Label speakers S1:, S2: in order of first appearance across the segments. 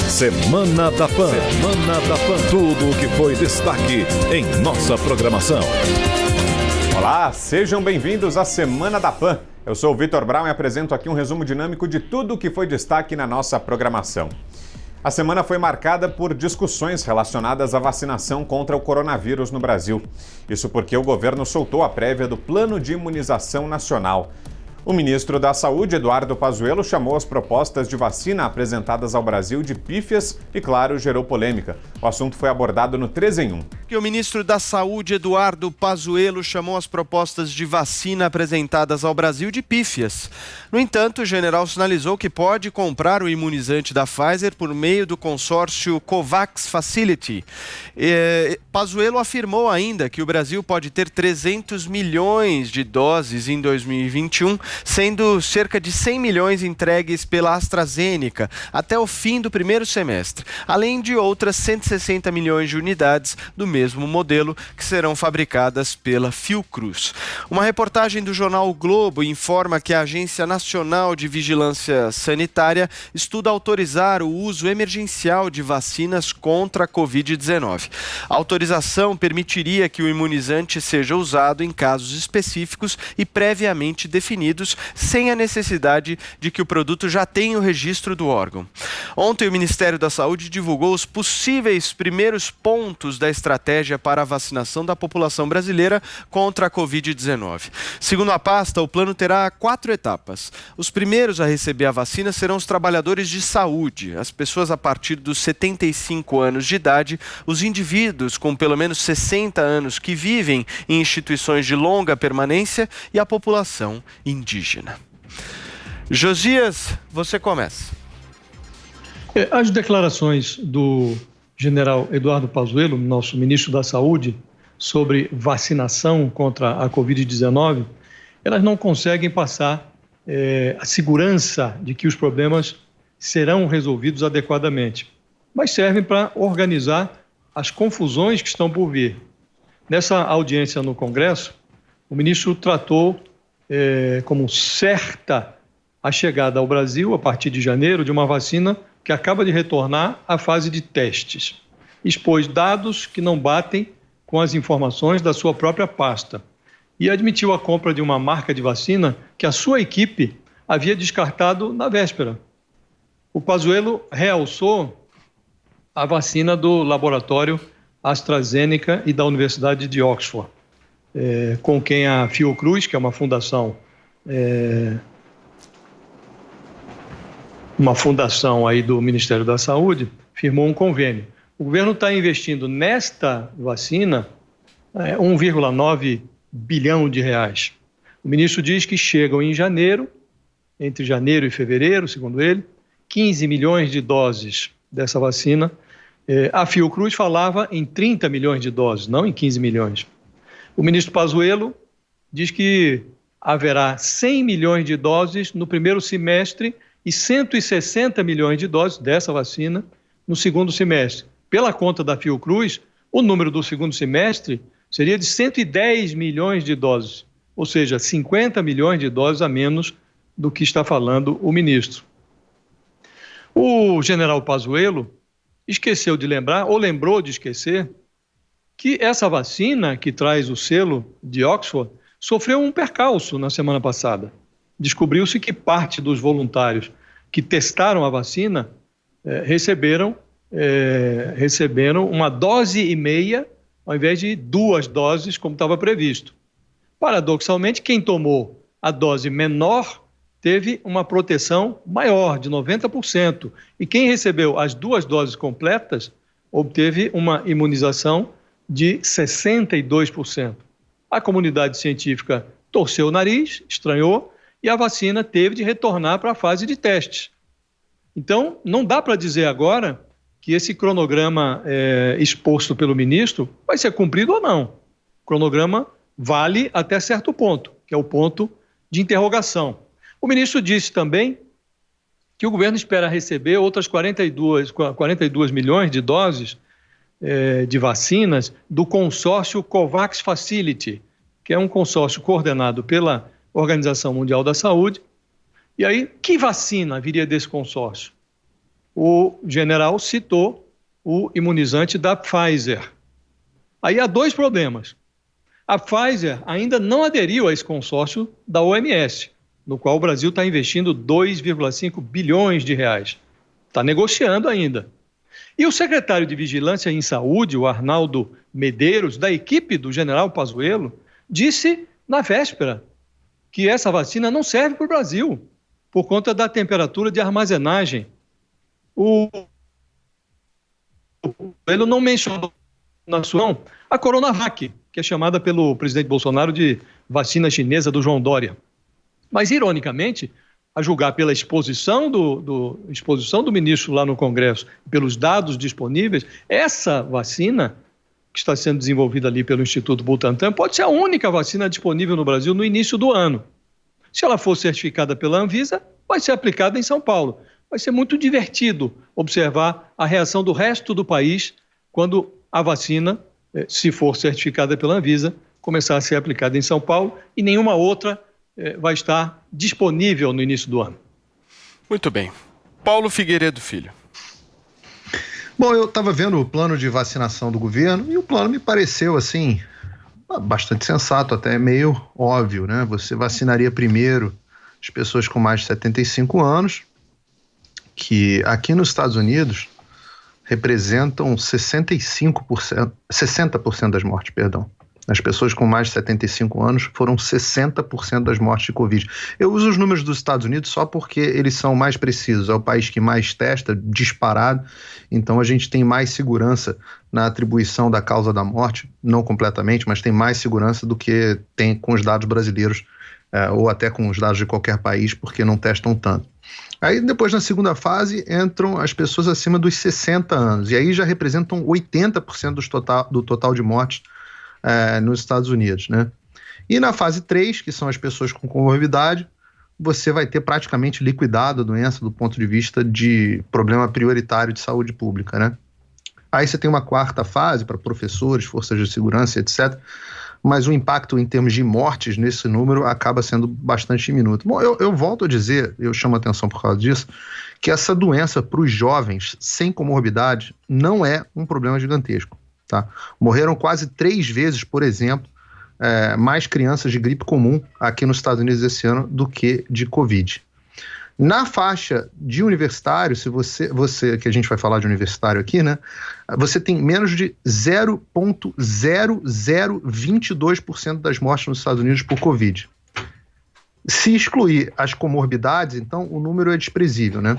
S1: Semana da Pan. Semana da Pan. Tudo o que foi destaque em nossa programação.
S2: Olá, sejam bem-vindos à Semana da Pan. Eu sou o Vitor Brown e apresento aqui um resumo dinâmico de tudo o que foi destaque na nossa programação. A semana foi marcada por discussões relacionadas à vacinação contra o coronavírus no Brasil. Isso porque o governo soltou a prévia do Plano de Imunização Nacional. O ministro da Saúde, Eduardo Pazuello, chamou as propostas de vacina apresentadas ao Brasil de pífias e, claro, gerou polêmica. O assunto foi abordado no 3 em 1.
S3: O ministro da Saúde, Eduardo Pazuello, chamou as propostas de vacina apresentadas ao Brasil de pífias. No entanto, o general sinalizou que pode comprar o imunizante da Pfizer por meio do consórcio COVAX Facility. Pazuello afirmou ainda que o Brasil pode ter 300 milhões de doses em 2021, sendo cerca de 100 milhões entregues pela AstraZeneca até o fim do primeiro semestre, além de outras 160 milhões de unidades do mesmo modelo que serão fabricadas pela Fiocruz. Uma reportagem do jornal o Globo informa que a Agência Nacional de Vigilância Sanitária estuda autorizar o uso emergencial de vacinas contra a Covid-19. A autorização permitiria que o imunizante seja usado em casos específicos e previamente definidos, sem a necessidade de que o produto já tenha o registro do órgão. Ontem, o Ministério da Saúde divulgou os possíveis primeiros pontos da estratégia para a vacinação da população brasileira contra a Covid-19. Segundo a pasta, o plano terá 4 etapas. Os primeiros a receber a vacina serão os trabalhadores de saúde, as pessoas a partir dos 75 anos de idade, os indivíduos com pelo menos 60 anos que vivem em instituições de longa permanência e a população indígena. Josias, você começa.
S4: As declarações do general Eduardo Pazuello, nosso ministro da Saúde, sobre vacinação contra a Covid-19, elas não conseguem passar a segurança de que os problemas serão resolvidos adequadamente, mas servem para organizar as confusões que estão por vir. Nessa audiência no Congresso, o ministro tratou como certa a chegada ao Brasil, a partir de janeiro, de uma vacina que acaba de retornar à fase de testes. Expôs dados que não batem com as informações da sua própria pasta e admitiu a compra de uma marca de vacina que a sua equipe havia descartado na véspera. O Pazuello realçou a vacina do laboratório AstraZeneca e da Universidade de Oxford, com quem a Fiocruz, que é uma fundação aí do Ministério da Saúde, firmou um convênio. O governo está investindo nesta vacina 1,9 bilhão de reais. O ministro diz que chegam em janeiro, entre janeiro e fevereiro, segundo ele, 15 milhões de doses dessa vacina. A Fiocruz falava em 30 milhões de doses, não em 15 milhões. O ministro Pazuello diz que haverá 100 milhões de doses no primeiro semestre e 160 milhões de doses dessa vacina no segundo semestre. Pela conta da Fiocruz, o número do segundo semestre seria de 110 milhões de doses, ou seja, 50 milhões de doses a menos do que está falando o ministro. O general Pazuello esqueceu de lembrar, ou lembrou de esquecer, que essa vacina, que traz o selo de Oxford, sofreu um percalço na semana passada. Descobriu-se que parte dos voluntários que testaram a vacina receberam uma dose e meia, ao invés de 2 doses, como estava previsto. Paradoxalmente, quem tomou a dose menor teve uma proteção maior, de 90%. E quem recebeu as 2 doses completas obteve uma imunização de 62%. A comunidade científica torceu o nariz, estranhou, e a vacina teve de retornar para a fase de testes. Então, não dá para dizer agora que esse cronograma exposto pelo ministro vai ser cumprido ou não. O cronograma vale até certo ponto, que é o ponto de interrogação. O ministro disse também que o governo espera receber outras 42 milhões de doses de vacinas do consórcio COVAX Facility, que é um consórcio coordenado pela Organização Mundial da Saúde. E aí, que vacina viria desse consórcio? o general citou o imunizante da Pfizer. Aí há dois problemas. A Pfizer ainda não aderiu a esse consórcio da OMS, no qual o Brasil está investindo 2,5 bilhões de reais. Está negociando ainda. E o secretário de Vigilância em Saúde, o Arnaldo Medeiros, da equipe do general Pazuello, disse na véspera que essa vacina não serve para o Brasil, por conta da temperatura de armazenagem. Ele não mencionou na sua a Coronavac, que é chamada pelo presidente Bolsonaro de vacina chinesa do João Dória. Mas, ironicamente, a julgar pela exposição do ministro lá no Congresso, pelos dados disponíveis, essa vacina que está sendo desenvolvida ali pelo Instituto Butantan pode ser a única vacina disponível no Brasil no início do ano. Se ela for certificada pela Anvisa, vai ser aplicada em São Paulo. Vai ser muito divertido observar a reação do resto do país quando a vacina, se for certificada pela Anvisa, começar a ser aplicada em São Paulo e nenhuma outra vai estar disponível no início do ano.
S3: Muito bem. Paulo Figueiredo Filho.
S5: Bom, eu estava vendo o plano de vacinação do governo e o plano me pareceu, assim, bastante sensato, até meio óbvio, né? Você vacinaria primeiro as pessoas com mais de 75 anos, que aqui nos Estados Unidos representam 60% das mortes, perdão. As pessoas com mais de 75 anos foram 60% das mortes de Covid. Eu uso os números dos Estados Unidos só porque eles são mais precisos. É o país que mais testa, disparado. Então a gente tem mais segurança na atribuição da causa da morte, não completamente, mas tem mais segurança do que tem com os dados brasileiros, ou até com os dados de qualquer país, porque não testam tanto. Aí depois, na segunda fase, entram as pessoas acima dos 60 anos. E aí já representam 80% do total de mortes nos Estados Unidos, né? E na fase 3, que são as pessoas com comorbidade, você vai ter praticamente liquidado a doença do ponto de vista de problema prioritário de saúde pública, né? Aí você tem uma quarta fase para professores, forças de segurança, etc., mas o impacto em termos de mortes nesse número acaba sendo bastante diminuto. Bom, eu volto a dizer, eu chamo a atenção por causa disso, que essa doença para os jovens sem comorbidade não é um problema gigantesco. Tá? Morreram quase 3 vezes, por exemplo, mais crianças de gripe comum aqui nos Estados Unidos esse ano do que de Covid. Na faixa de universitário, se você que a gente vai falar de universitário aqui, né? Você tem menos de 0,0022% das mortes nos Estados Unidos por Covid. Se excluir as comorbidades, então o número é desprezível, né?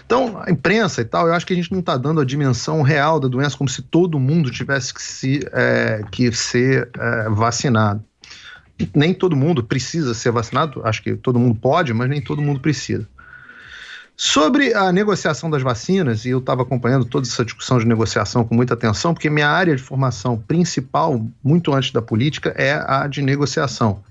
S5: Então, a imprensa e tal, eu acho que a gente não está dando a dimensão real da doença como se todo mundo tivesse que ser vacinado. Nem todo mundo precisa ser vacinado, acho que todo mundo pode, mas nem todo mundo precisa. Sobre a negociação das vacinas, e eu estava acompanhando toda essa discussão de negociação com muita atenção, porque minha área de formação principal, muito antes da política, é a de negociação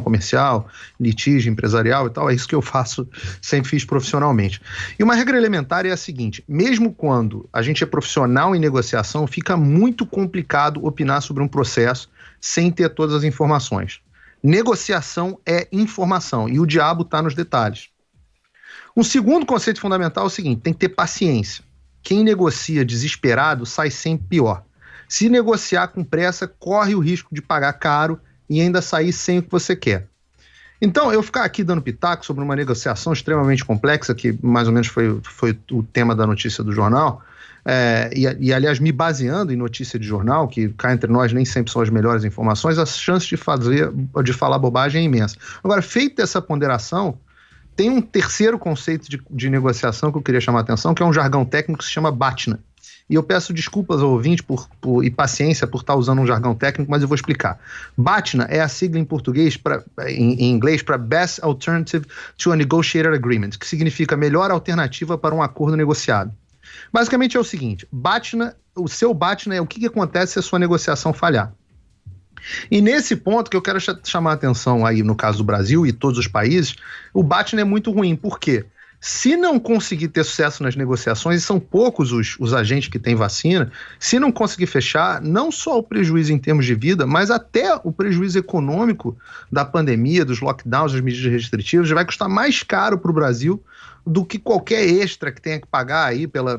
S5: comercial, litígio empresarial e tal, é isso que eu faço, sempre fiz profissionalmente. E uma regra elementar é a seguinte: mesmo quando a gente é profissional em negociação, fica muito complicado opinar sobre um processo sem ter todas as informações. Negociação é informação e o diabo está nos detalhes. Um segundo conceito fundamental é o seguinte: tem que ter paciência. Quem negocia desesperado sai sempre pior. Se negociar com pressa, corre o risco de pagar caro e ainda sair sem o que você quer. Então, eu ficar aqui dando pitaco sobre uma negociação extremamente complexa, que mais ou menos foi o tema da notícia do jornal, e aliás, me baseando em notícia de jornal, que cá entre nós nem sempre são as melhores informações, a chance de falar bobagem é imensa. Agora, feita essa ponderação, tem um terceiro conceito de negociação que eu queria chamar a atenção, que é um jargão técnico que se chama BATNA. E eu peço desculpas ao ouvinte e paciência por estar usando um jargão técnico, mas eu vou explicar. BATNA é a sigla em português, em inglês, para Best Alternative to a Negotiated Agreement, que significa melhor alternativa para um acordo negociado. Basicamente é o seguinte: o seu BATNA é o que acontece se a sua negociação falhar. E nesse ponto que eu quero chamar a atenção aí no caso do Brasil e todos os países, o BATNA é muito ruim. Por quê? Se não conseguir ter sucesso nas negociações, e são poucos os agentes que têm vacina, se não conseguir fechar, não só o prejuízo em termos de vida, mas até o prejuízo econômico da pandemia, dos lockdowns, das medidas restritivas, vai custar mais caro para o Brasil do que qualquer extra que tenha que pagar aí pela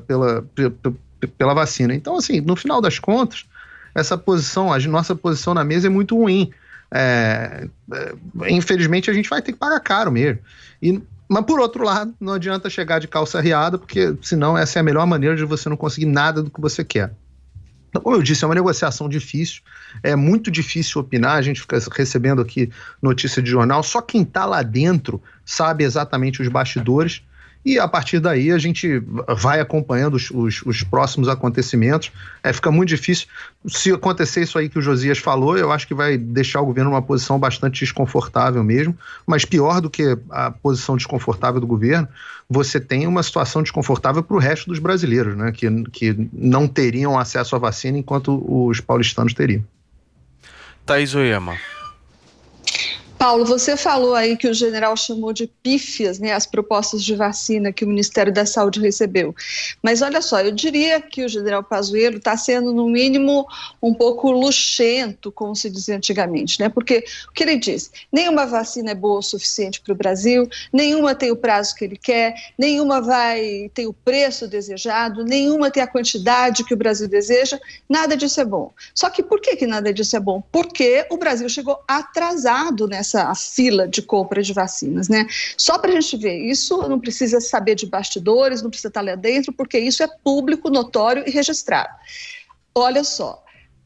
S5: vacina. Então, assim, no final das contas, essa posição, a nossa posição na mesa é muito ruim. Infelizmente, a gente vai ter que pagar caro mesmo. Mas, por outro lado, não adianta chegar de calça riada, porque senão essa é a melhor maneira de você não conseguir nada do que você quer. Então, como eu disse, é uma negociação difícil, é muito difícil opinar, a gente fica recebendo aqui notícia de jornal, só quem está lá dentro sabe exatamente os bastidores, e a partir daí a gente vai acompanhando os próximos acontecimentos. Fica muito difícil. Se acontecer isso aí que o Josias falou, eu acho que vai deixar o governo numa posição bastante desconfortável mesmo, mas pior do que a posição desconfortável do governo, você tem uma situação desconfortável para o resto dos brasileiros, né, que não teriam acesso à vacina enquanto os paulistanos teriam.
S3: Thaís Oyama.
S6: Paulo, você falou aí que o general chamou de pífias, né, as propostas de vacina que o Ministério da Saúde recebeu. Mas olha só, eu diria que o general Pazuello está sendo, no mínimo, um pouco luxento, como se dizia antigamente, né? Porque o que ele diz? Nenhuma vacina é boa o suficiente para o Brasil, nenhuma tem o prazo que ele quer, nenhuma tem o preço desejado, nenhuma tem a quantidade que o Brasil deseja, nada disso é bom. Só que por que nada disso é bom? Porque o Brasil chegou atrasado nessa fila de compra de vacinas, né? Só para a gente ver, isso não precisa saber de bastidores, não precisa estar lá dentro, porque isso é público, notório e registrado. Olha só,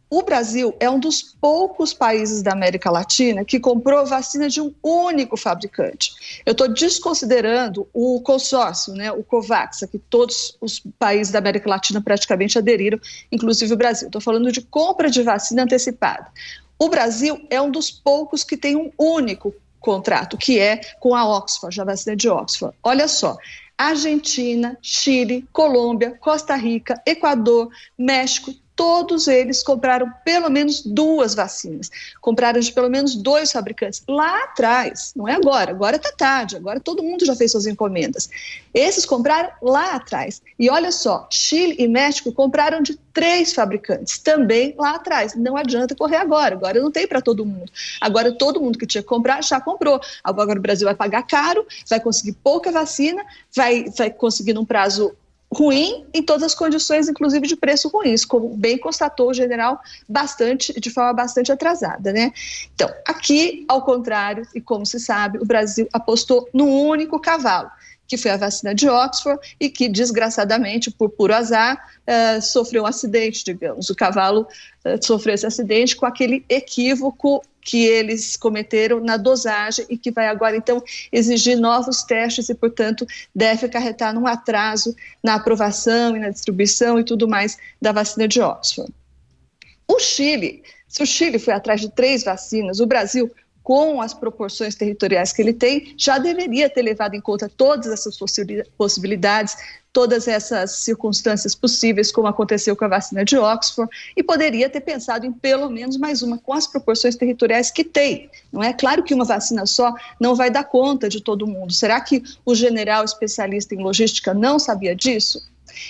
S6: o Brasil é um dos poucos países da América Latina que comprou vacina de um único fabricante. Eu estou desconsiderando o consórcio, né, o COVAX, que todos os países da América Latina praticamente aderiram, inclusive o Brasil. Estou falando de compra de vacina antecipada. O Brasil é um dos poucos que tem um único contrato, que é com a Oxford, a vacina de Oxford. Olha só, Argentina, Chile, Colômbia, Costa Rica, Equador, México, todos eles compraram pelo menos 2 vacinas. Compraram de pelo menos 2 fabricantes. Lá atrás, não é agora. Agora está tarde, agora todo mundo já fez suas encomendas. Esses compraram lá atrás. E olha só, Chile e México compraram de 3 fabricantes, também lá atrás. Não adianta correr agora. Agora não tem para todo mundo. Agora todo mundo que tinha que comprar já comprou. Agora o Brasil vai pagar caro, vai conseguir pouca vacina, vai conseguir num prazo ruim em todas as condições, inclusive de preço ruins, como bem constatou o general de forma bastante atrasada, né? Então, aqui, ao contrário, e como se sabe, o Brasil apostou num único cavalo, que foi a vacina de Oxford e que, desgraçadamente, por puro azar, sofreu um acidente, digamos. O cavalo sofreu esse acidente com aquele equívoco que eles cometeram na dosagem e que vai agora, então, exigir novos testes e, portanto, deve acarretar num atraso na aprovação e na distribuição e tudo mais da vacina de Oxford. Se o Chile foi atrás de 3 vacinas, o Brasil, com as proporções territoriais que ele tem, já deveria ter levado em conta todas essas possibilidades, todas essas circunstâncias possíveis, como aconteceu com a vacina de Oxford, e poderia ter pensado em pelo menos mais uma, com as proporções territoriais que tem. Não é claro que uma vacina só não vai dar conta de todo mundo. Será que o general especialista em logística não sabia disso?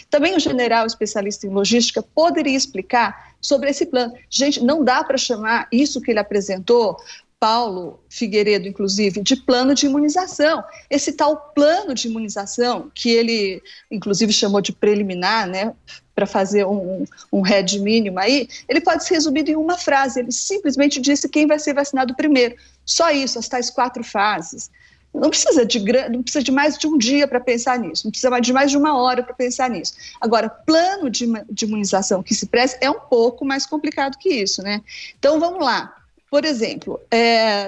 S6: Também o general especialista em logística poderia explicar sobre esse plano. Gente, não dá para chamar isso que ele apresentou, Paulo Figueiredo, inclusive, de plano de imunização. Esse tal plano de imunização, que ele, inclusive, chamou de preliminar, né, para fazer um head mínimo aí, ele pode ser resumido em uma frase. Ele simplesmente disse quem vai ser vacinado primeiro. Só isso, as tais 4 fases. Não precisa de mais de um dia para pensar nisso, não precisa de mais de 1 hora para pensar nisso. Agora, plano de imunização que se preze é um pouco mais complicado que isso, né? Então, vamos lá. Por exemplo,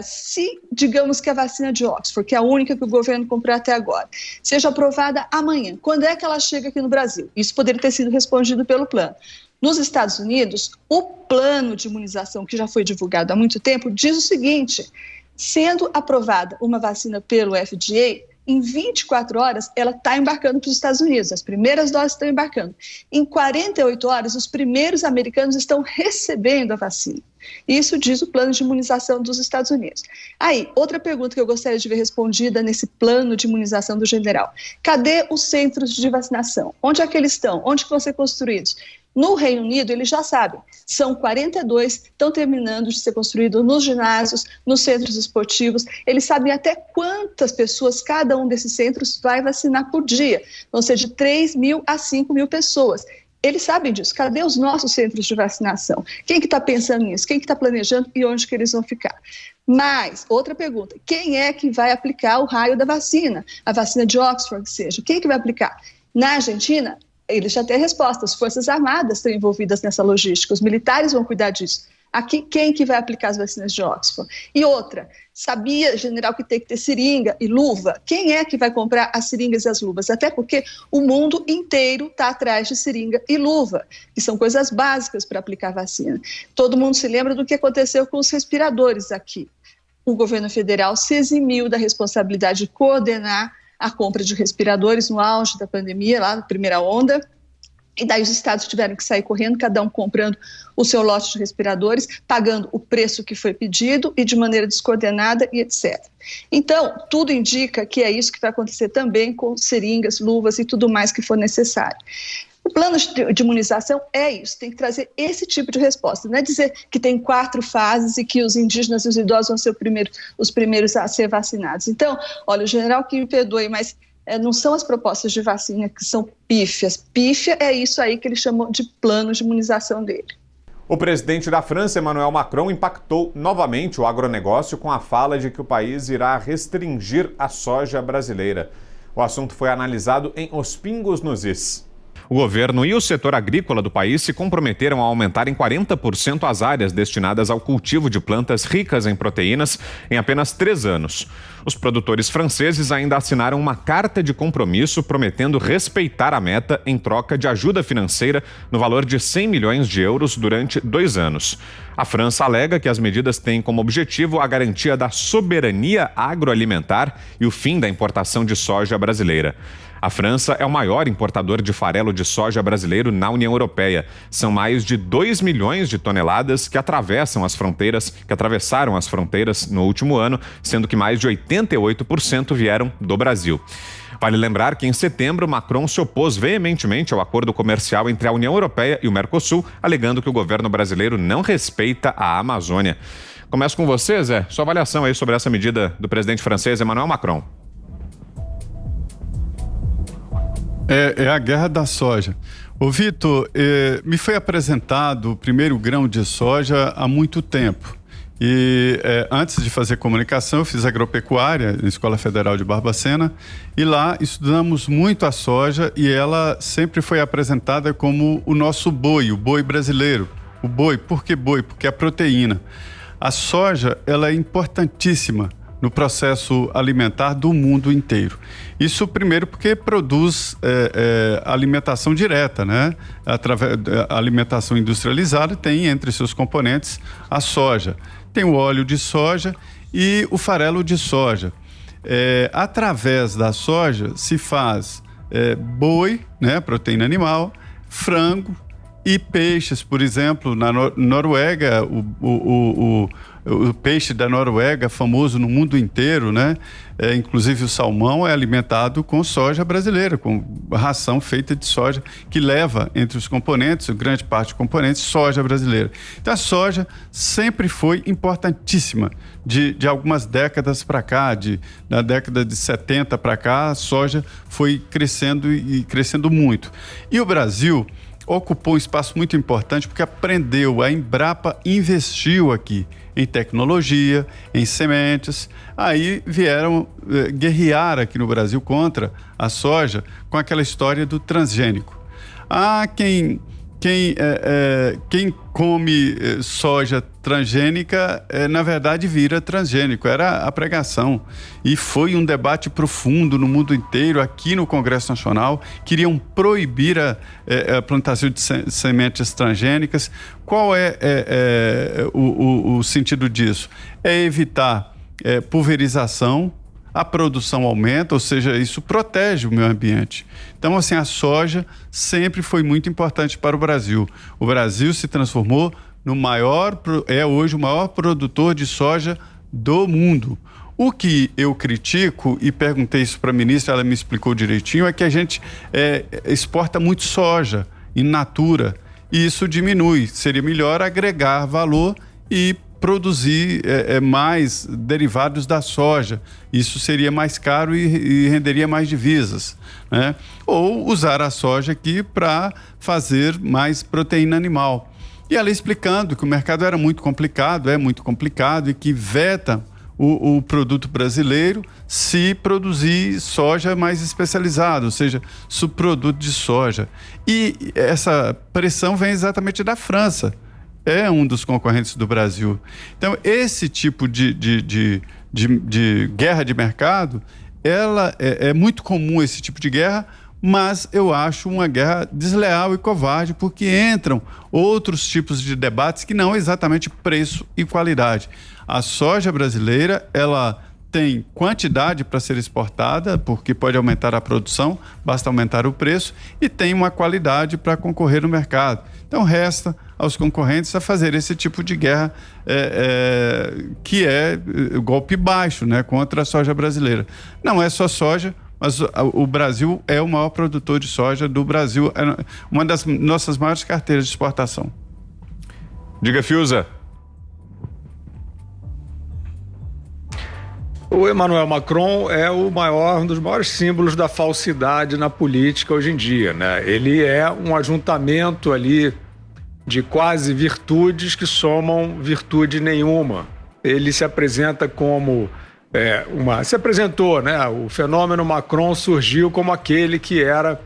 S6: se digamos que a vacina de Oxford, que é a única que o governo comprou até agora, seja aprovada amanhã, quando é que ela chega aqui no Brasil? Isso poderia ter sido respondido pelo plano. Nos Estados Unidos, o plano de imunização, que já foi divulgado há muito tempo, diz o seguinte: sendo aprovada uma vacina pelo FDA, em 24 horas, ela está embarcando para os Estados Unidos, as primeiras doses estão embarcando. Em 48 horas, os primeiros americanos estão recebendo a vacina. Isso diz o plano de imunização dos Estados Unidos. Aí, outra pergunta que eu gostaria de ver respondida nesse plano de imunização do general. Cadê os centros de vacinação? Onde é que eles estão? Onde que vão ser construídos? No Reino Unido, eles já sabem, são 42, estão terminando de ser construídos nos ginásios, nos centros esportivos, eles sabem até quantas pessoas cada um desses centros vai vacinar por dia, vão ser de 3 mil a 5 mil pessoas. Eles sabem disso. Cadê os nossos centros de vacinação? Quem que está pensando nisso? Quem que está planejando e onde que eles vão ficar? Mas, outra pergunta, quem é que vai aplicar o raio da vacina? A vacina de Oxford, que seja. Quem que vai aplicar? Na Argentina, eles já têm a resposta. As Forças Armadas estão envolvidas nessa logística. Os militares vão cuidar disso. Aqui, quem que vai aplicar as vacinas de Oxford? E outra, sabia, general, que tem que ter seringa e luva? Quem é que vai comprar as seringas e as luvas? Até porque o mundo inteiro está atrás de seringa e luva, que são coisas básicas para aplicar vacina. Todo mundo se lembra do que aconteceu com os respiradores aqui. O governo federal se eximiu da responsabilidade de coordenar a compra de respiradores no auge da pandemia, lá na primeira onda. E daí os estados tiveram que sair correndo, cada um comprando o seu lote de respiradores, pagando o preço que foi pedido e de maneira descoordenada e etc. Então, tudo indica que é isso que vai acontecer também com seringas, luvas e tudo mais que for necessário. O plano de imunização é isso, tem que trazer esse tipo de resposta. Não é dizer que tem 4 fases e que os indígenas e os idosos vão ser os primeiros a ser vacinados. Então, olha, o general que me perdoe, mas não são as propostas de vacina que são pífias. Pífia é isso aí que ele chamou de plano de imunização dele.
S2: O presidente da França, Emmanuel Macron, impactou novamente o agronegócio com a fala de que o país irá restringir a soja brasileira. O assunto foi analisado em Os Pingos nos Is. O governo e o setor agrícola do país se comprometeram a aumentar em 40% as áreas destinadas ao cultivo de plantas ricas em proteínas em apenas 3 anos. Os produtores franceses ainda assinaram uma carta de compromisso prometendo respeitar a meta em troca de ajuda financeira no valor de 100 milhões de euros durante 2 anos. A França alega que as medidas têm como objetivo a garantia da soberania agroalimentar e o fim da importação de soja brasileira. A França é o maior importador de farelo de soja brasileiro na União Europeia. São mais de 2 milhões de toneladas que atravessaram as fronteiras no último ano, sendo que mais de 88% vieram do Brasil. Vale lembrar que em setembro, Macron se opôs veementemente ao acordo comercial entre a União Europeia e o Mercosul, alegando que o governo brasileiro não respeita a Amazônia. Começo com você, Zé. Sua avaliação aí sobre essa medida do presidente francês Emmanuel Macron.
S7: É a guerra da soja. Ô Vitor, me foi apresentado o primeiro grão de soja há muito tempo. E antes de fazer comunicação, eu fiz agropecuária na Escola Federal de Barbacena e lá estudamos muito a soja e ela sempre foi apresentada como o nosso boi, o boi brasileiro. O boi, por que boi? Porque a proteína. A soja, ela é importantíssima no processo alimentar do mundo inteiro. Isso primeiro porque produz alimentação direta, né? Através da alimentação industrializada tem entre seus componentes a soja. Tem o óleo de soja e o farelo de soja. Através da soja se faz boi, né? Proteína animal, frango e peixes, por exemplo, na Noruega, o peixe da Noruega, famoso no mundo inteiro, né? Inclusive o salmão é alimentado com soja brasileira, com ração feita de soja, que leva entre os componentes, grande parte dos componentes, soja brasileira. Então a soja sempre foi importantíssima. De algumas décadas para cá, da década de 70 para cá, a soja foi crescendo e crescendo muito. E o Brasil ocupou um espaço muito importante porque aprendeu, a Embrapa investiu aqui em tecnologia, em sementes. Aí vieram guerrear aqui no Brasil contra a soja com aquela história do transgênico. Quem come soja transgênica, na verdade, vira transgênico. Era a pregação. E foi um debate profundo no mundo inteiro, aqui no Congresso Nacional. Queriam proibir a plantação de sementes transgênicas. Qual é o sentido disso? É evitar pulverização, a produção aumenta, ou seja, isso protege o meio ambiente. Então, assim, a soja sempre foi muito importante para o Brasil. O Brasil se transformou hoje o maior produtor de soja do mundo. O que eu critico, e perguntei isso para a ministra, ela me explicou direitinho, é que a gente exporta muito soja in natura. e isso diminui. Seria melhor agregar valor e produzir mais derivados da soja. Isso seria mais caro e renderia mais divisas, né? Ou usar a soja aqui para fazer mais proteína animal. E ela explicando que o mercado era muito complicado, é muito complicado, e que veta o produto brasileiro se produzir soja mais especializada, ou seja, subproduto de soja. E essa pressão vem exatamente da França. É um dos concorrentes do Brasil. Então, esse tipo de guerra de mercado, ela é muito comum, esse tipo de guerra, mas eu acho uma guerra desleal e covarde, porque entram outros tipos de debates que não exatamente preço e qualidade. A soja brasileira, ela tem quantidade para ser exportada, porque pode aumentar a produção, basta aumentar o preço, e tem uma qualidade para concorrer no mercado. Então, resta aos concorrentes a fazer esse tipo de guerra que é golpe baixo, né, contra a soja brasileira. Não é só soja, mas o Brasil é o maior produtor de soja do Brasil, é uma das nossas maiores carteiras de exportação.
S2: Diga, Fiuza.
S8: O Emmanuel Macron é um dos maiores símbolos da falsidade na política hoje em dia, né? Ele é um ajuntamento ali de quase virtudes que somam virtude nenhuma. Ele se apresenta como se apresentou, né? O fenômeno Macron surgiu como aquele que era,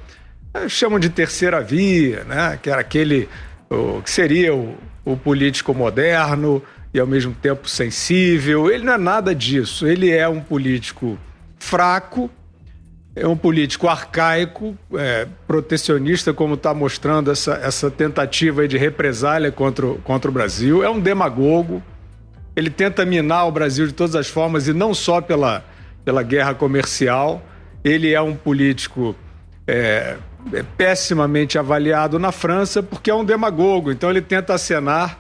S8: chamam de terceira via, né? Que era aquele que seria o político moderno e ao mesmo tempo sensível. Ele não é nada disso. Ele é um político fraco, é um político arcaico, protecionista, como está mostrando essa tentativa aí de represália contra o Brasil. É um demagogo. Ele tenta minar o Brasil de todas as formas, e não só pela guerra comercial. Ele é um político pessimamente avaliado na França, porque é um demagogo. Então ele tenta acenar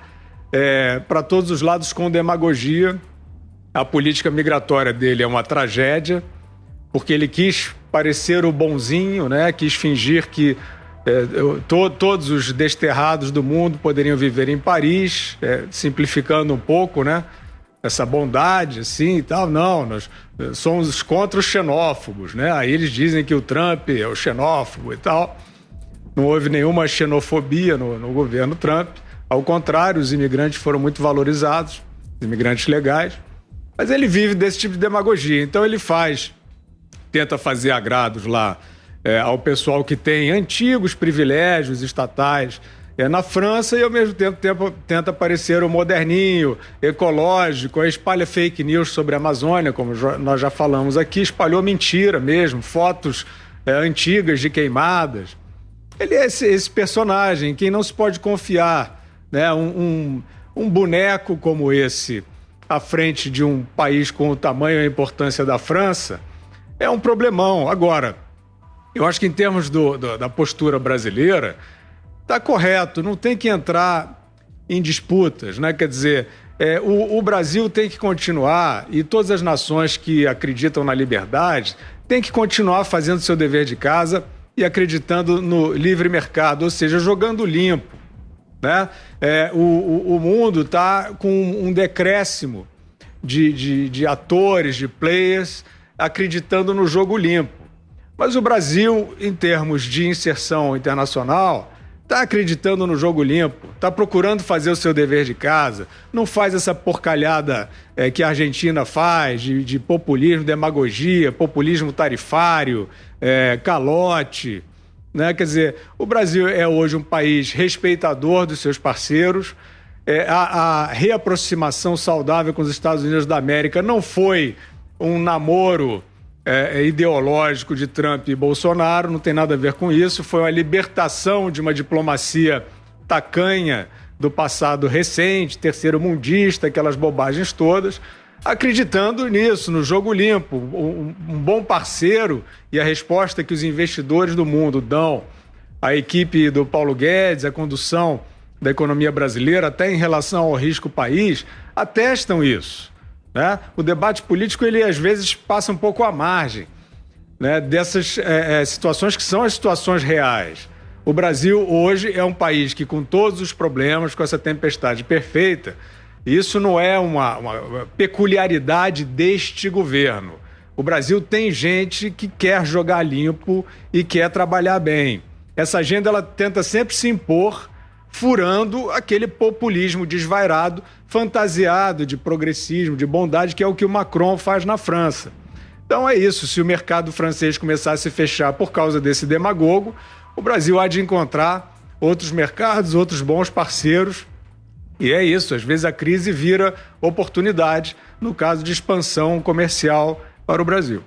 S8: para todos os lados com demagogia. A política migratória dele é uma tragédia, porque ele quis parecer o bonzinho, né? Quis fingir que todos os desterrados do mundo poderiam viver em Paris, simplificando um pouco, né? Essa bondade, assim, e tal. Não, nós somos contra os xenófobos, né? Aí eles dizem que o Trump é o xenófobo e tal. Não houve nenhuma xenofobia no governo Trump. Ao contrário, os imigrantes foram muito valorizados, os imigrantes legais. Mas ele vive desse tipo de demagogia. Então ele tenta fazer agrados lá ao pessoal que tem antigos privilégios estatais na França, e ao mesmo tempo tenta parecer o moderninho, ecológico, espalha fake news sobre a Amazônia, como nós já falamos aqui, espalhou mentira mesmo, fotos antigas de queimadas. Ele é esse personagem em quem não se pode confiar, né? Um boneco como esse à frente de um país com o tamanho e a importância da França é um problemão. Agora, eu acho que em termos da postura brasileira, está correto, não tem que entrar em disputas, né? Quer dizer, o Brasil tem que continuar, e todas as nações que acreditam na liberdade têm que continuar fazendo seu dever de casa e acreditando no livre mercado, ou seja, jogando limpo, né? O mundo está com um decréscimo de atores, de players, acreditando no jogo limpo. Mas o Brasil, em termos de inserção internacional, está acreditando no jogo limpo, está procurando fazer o seu dever de casa, não faz essa porcalhada que a Argentina faz, de populismo, demagogia, populismo tarifário, calote, né? Quer dizer, o Brasil é hoje um país respeitador dos seus parceiros. A reaproximação saudável com os Estados Unidos da América não foi um namoro ideológico de Trump e Bolsonaro, não tem nada a ver com isso. Foi uma libertação de uma diplomacia tacanha do passado recente, terceiro-mundista, aquelas bobagens todas, acreditando nisso, no jogo limpo, um bom parceiro. E a resposta que os investidores do mundo dão à equipe do Paulo Guedes, a condução da economia brasileira, até em relação ao risco país, atestam isso, né? O debate político, ele às vezes passa um pouco à margem, né, dessas situações que são as situações reais. O Brasil hoje é um país que, com todos os problemas, com essa tempestade perfeita, isso não é uma peculiaridade deste governo. O Brasil tem gente que quer jogar limpo e quer trabalhar bem. Essa agenda ela tenta sempre se impor, furando aquele populismo desvairado, fantasiado de progressismo, de bondade, que é o que o Macron faz na França. Então é isso, se o mercado francês começar a se fechar por causa desse demagogo, o Brasil há de encontrar outros mercados, outros bons parceiros. E é isso, às vezes a crise vira oportunidade, no caso de expansão comercial para o Brasil.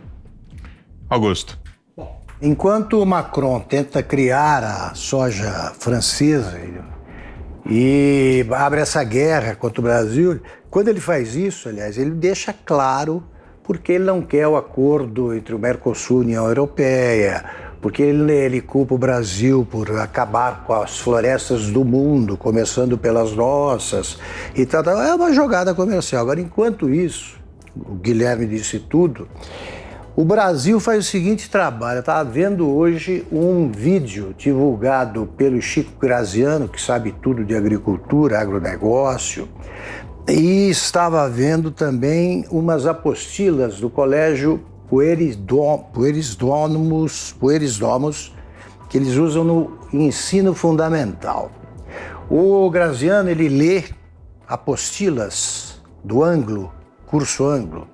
S2: Augusto.
S9: Enquanto o Macron tenta criar a soja francesa e abre essa guerra contra o Brasil, quando ele faz isso, aliás, ele deixa claro porque ele não quer o acordo entre o Mercosul e a União Europeia, porque ele culpa o Brasil por acabar com as florestas do mundo, começando pelas nossas, e tal. É uma jogada comercial. Agora, enquanto isso, o Guilherme disse tudo, o Brasil faz o seguinte trabalho. Eu estava vendo hoje um vídeo divulgado pelo Chico Graziano, que sabe tudo de agricultura, agronegócio, e estava vendo também umas apostilas do Colégio Pueris Domus, que eles usam no ensino fundamental. O Graziano, ele lê apostilas do Anglo, curso Anglo,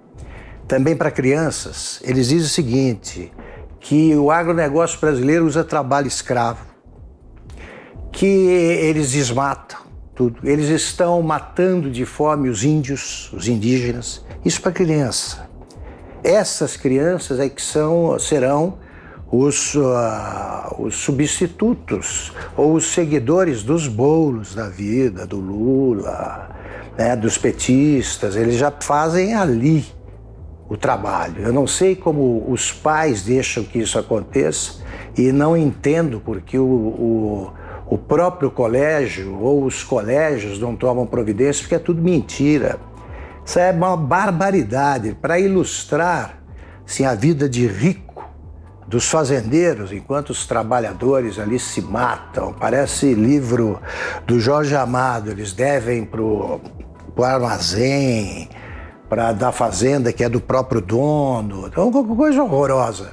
S9: também para crianças. Eles dizem o seguinte, que o agronegócio brasileiro usa trabalho escravo, que eles desmatam tudo. Eles estão matando de fome os índios, os indígenas. Isso para criança. Essas crianças é que serão os substitutos ou os seguidores dos Boulos da vida, do Lula, né, dos petistas. Eles já fazem ali o trabalho. Eu não sei como os pais deixam que isso aconteça e não entendo porque o próprio colégio ou os colégios não tomam providência, porque é tudo mentira. Isso é uma barbaridade. Para ilustrar assim, a vida de rico dos fazendeiros, enquanto os trabalhadores ali se matam. Parece livro do Jorge Amado, eles devem para o armazém, da fazenda que é do próprio dono. Então, uma coisa horrorosa.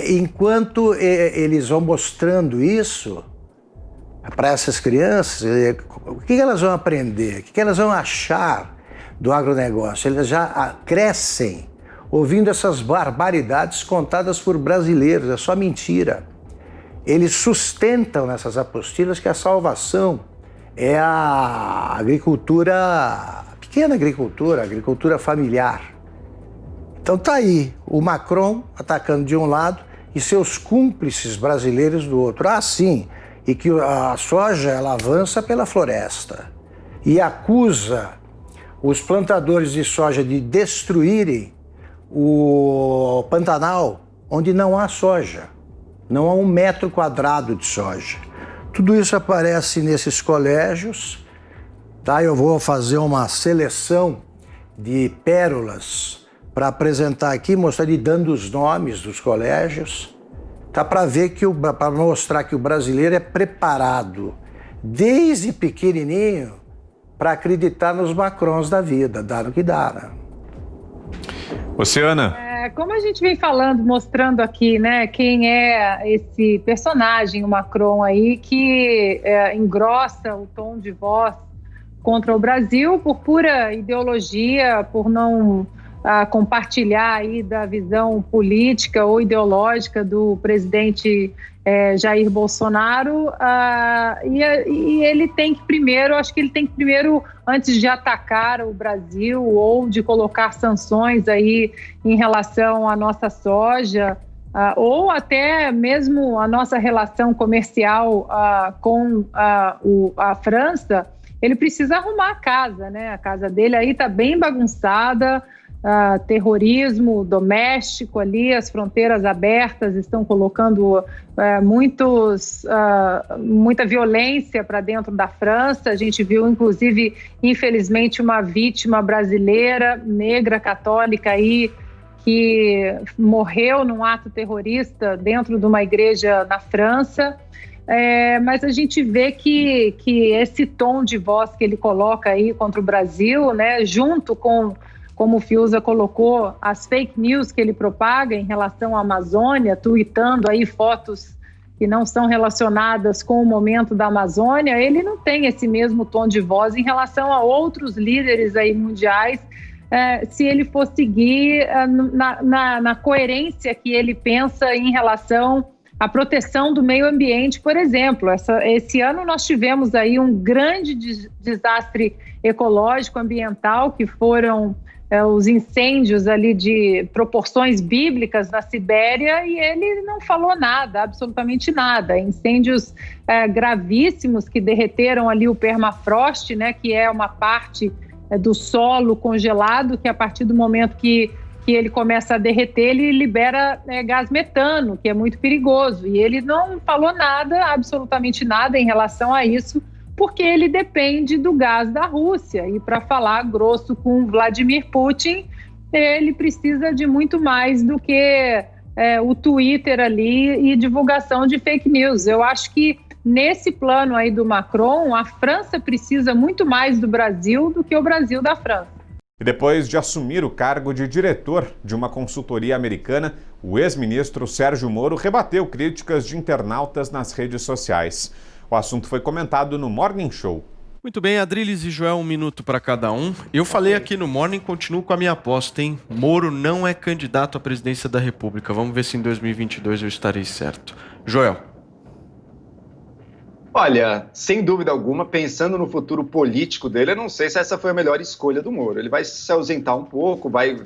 S9: Enquanto eles vão mostrando isso para essas crianças, o que elas vão aprender? O que elas vão achar do agronegócio? Elas já crescem ouvindo essas barbaridades contadas por brasileiros, é só mentira. Eles sustentam nessas apostilas que a salvação é a agricultura, pequena agricultura, a agricultura familiar. Então tá aí, o Macron atacando de um lado e seus cúmplices brasileiros do outro. Ah, sim, e que a soja ela avança pela floresta e acusa os plantadores de soja de destruírem o Pantanal, onde não há soja, não há 1 metro quadrado de soja. Tudo isso aparece nesses colégios, tá? Eu vou fazer uma seleção de pérolas para apresentar aqui, mostrar e dando os nomes dos colégios, tá? Para mostrar que o brasileiro é preparado desde pequenininho para acreditar nos Macrons da vida, dá no que dá, né?
S2: Oceana.
S10: Como a gente vem falando, mostrando aqui, né, quem é esse personagem, o Macron aí, que engrossa o tom de voz contra o Brasil por pura ideologia, por não compartilhar aí da visão política ou ideológica do presidente Jair Bolsonaro, e ele tem que primeiro, acho que ele tem que primeiro, antes de atacar o Brasil ou de colocar sanções aí em relação à nossa soja, ou até mesmo a nossa relação comercial com a França, ele precisa arrumar a casa, né? A casa dele aí está bem bagunçada, terrorismo doméstico ali, as fronteiras abertas estão colocando muita violência para dentro da França. A gente viu, inclusive, infelizmente, uma vítima brasileira, negra, católica aí, que morreu num ato terrorista dentro de uma igreja na França. mas a gente vê que esse tom de voz que ele coloca aí contra o Brasil, né, junto com, como o Fiuza colocou, as fake news que ele propaga em relação à Amazônia, tuitando aí fotos que não são relacionadas com o momento da Amazônia, ele não tem esse mesmo tom de voz em relação a outros líderes aí mundiais, se ele for seguir na coerência que ele pensa em relação à proteção do meio ambiente, por exemplo. Esse ano nós tivemos aí um grande desastre ecológico, ambiental, que foram os incêndios ali de proporções bíblicas na Sibéria, e ele não falou nada, absolutamente nada. Incêndios gravíssimos que derreteram ali o permafrost, né, que é uma parte do solo congelado, que a partir do momento que ele começa a derreter, ele libera gás metano, que é muito perigoso. E ele não falou nada, absolutamente nada em relação a isso, porque ele depende do gás da Rússia. E para falar grosso com Vladimir Putin, ele precisa de muito mais do que o Twitter ali e divulgação de fake news. Eu acho que nesse plano aí do Macron, a França precisa muito mais do Brasil do que o Brasil da França.
S2: E depois de assumir o cargo de diretor de uma consultoria americana, o ex-ministro Sérgio Moro rebateu críticas de internautas nas redes sociais. O assunto foi comentado no Morning Show.
S3: Muito bem, Adriles e Joel, 1 minuto para cada um. Eu falei aqui no Morning, continuo com a minha aposta, hein? Moro não é candidato à presidência da República. Vamos ver se em 2022 eu estarei certo. Joel.
S11: Olha, sem dúvida alguma, pensando no futuro político dele, eu não sei se essa foi a melhor escolha do Moro. Ele vai se ausentar um pouco, vai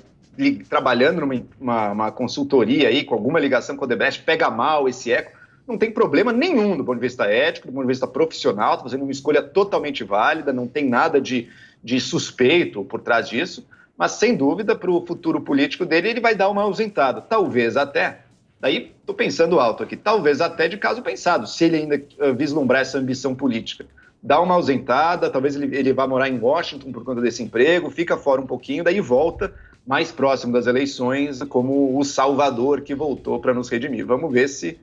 S11: trabalhando numa consultoria aí, com alguma ligação com o Odebrecht, pega mal esse eco. Não tem problema nenhum do ponto de vista ético, do ponto de vista profissional, está fazendo uma escolha totalmente válida, não tem nada de suspeito por trás disso, mas sem dúvida, para o futuro político dele, ele vai dar uma ausentada, talvez até, daí estou pensando alto aqui, talvez até de caso pensado, se ele ainda vislumbrar essa ambição política. Dá uma ausentada, talvez ele vá morar em Washington por conta desse emprego, fica fora um pouquinho, daí volta mais próximo das eleições como o salvador que voltou para nos redimir. Vamos ver se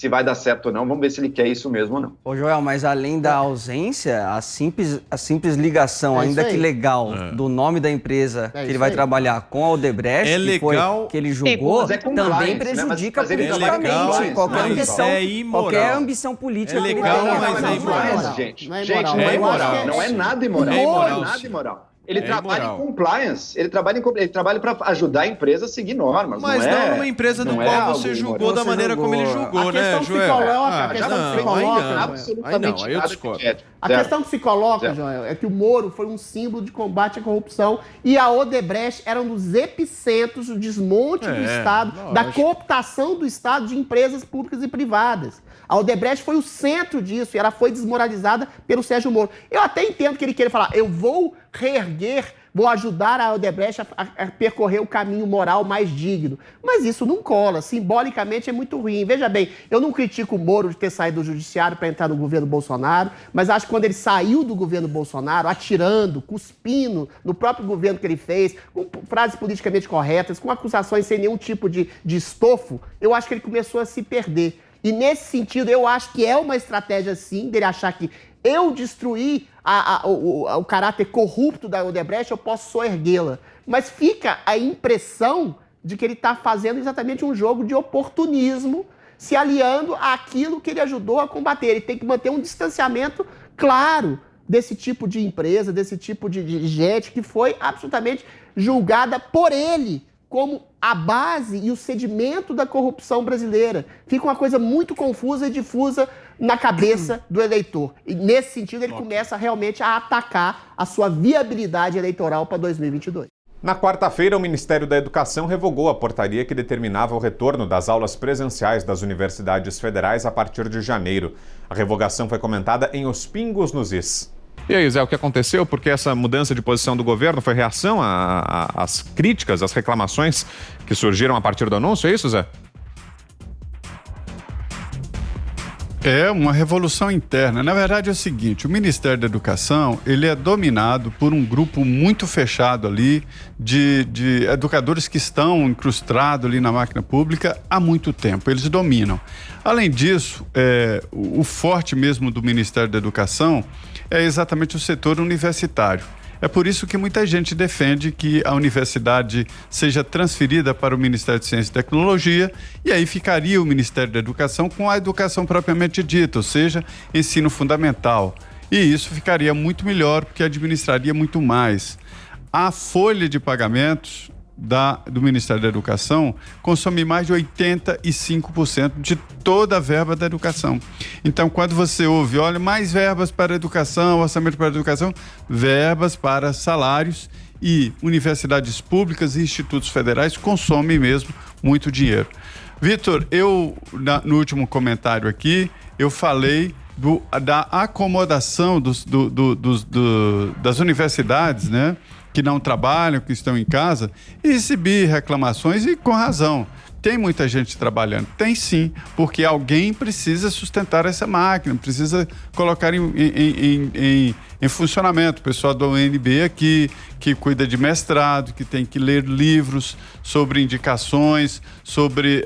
S11: vai dar certo ou não, vamos ver se ele quer isso mesmo ou não.
S12: Ô Joel, mas além da ausência, a simples ligação, ainda que legal, do nome da empresa que ele vai trabalhar com a Odebrecht, que ele julgou, também prejudica politicamente qualquer ambição política que ele tem.
S11: Não é imoral, não é nada imoral. Ele trabalha em compliance, ele trabalha para ajudar a empresa a seguir normas.
S3: Mas não numa empresa do qual você julgou da maneira como ele julgou, né, Joel?
S13: A questão que se coloca, Joel, é que o Moro foi um símbolo de combate à corrupção e a Odebrecht era um dos epicentros do desmonte do Estado, da cooptação do Estado de empresas públicas e privadas. A Odebrecht foi o centro disso e ela foi desmoralizada pelo Sérgio Moro. Eu até entendo que ele queira falar, eu vou reerguer, vou ajudar a Odebrecht a percorrer o caminho moral mais digno. Mas isso não cola, simbolicamente é muito ruim. Veja bem, eu não critico o Moro de ter saído do judiciário para entrar no governo Bolsonaro, mas acho que quando ele saiu do governo Bolsonaro, atirando, cuspindo no próprio governo que ele fez, com frases politicamente corretas, com acusações sem nenhum tipo de estofo, eu acho que ele começou a se perder. E nesse sentido, eu acho que é uma estratégia, sim, dele achar que eu destruir o caráter corrupto da Odebrecht, eu posso soerguê-la. Mas fica a impressão de que ele está fazendo exatamente um jogo de oportunismo, se aliando àquilo que ele ajudou a combater. Ele tem que manter um distanciamento claro desse tipo de empresa, desse tipo de gente que foi absolutamente julgada por ele como a base e o sedimento da corrupção brasileira. Fica uma coisa muito confusa e difusa na cabeça do eleitor. E nesse sentido, ele começa realmente a atacar a sua viabilidade eleitoral para 2022.
S2: Na quarta-feira, o Ministério da Educação revogou a portaria que determinava o retorno das aulas presenciais das universidades federais a partir de janeiro. A revogação foi comentada em Os Pingos nos Is. E aí, Zé, o que aconteceu? Porque essa mudança de posição do governo foi reação às críticas, às reclamações que surgiram a partir do anúncio, é isso, Zé?
S7: É uma revolução interna. Na verdade é o seguinte, o Ministério da Educação, ele é dominado por um grupo muito fechado ali de educadores que estão incrustados ali na máquina pública há muito tempo. Eles dominam. Além disso, o forte mesmo do Ministério da Educação é exatamente o setor universitário. É por isso que muita gente defende que a universidade seja transferida para o Ministério de Ciência e Tecnologia e aí ficaria o Ministério da Educação com a educação propriamente dita, ou seja, ensino fundamental. E isso ficaria muito melhor porque administraria muito mais. A folha de pagamentos do Ministério da Educação consome mais de 85% de toda a verba da educação. Então, quando você ouve, olha, mais verbas para a educação, orçamento para a educação, verbas para salários e universidades públicas e institutos federais consomem mesmo muito dinheiro. Vitor, no último comentário aqui, eu falei da acomodação das universidades, né? Que não trabalham, que estão em casa, e recebi reclamações e com razão. Tem muita gente trabalhando? Tem sim, porque alguém precisa sustentar essa máquina, precisa colocar em funcionamento. O pessoal da UNB aqui, que cuida de mestrado, que tem que ler livros sobre indicações, sobre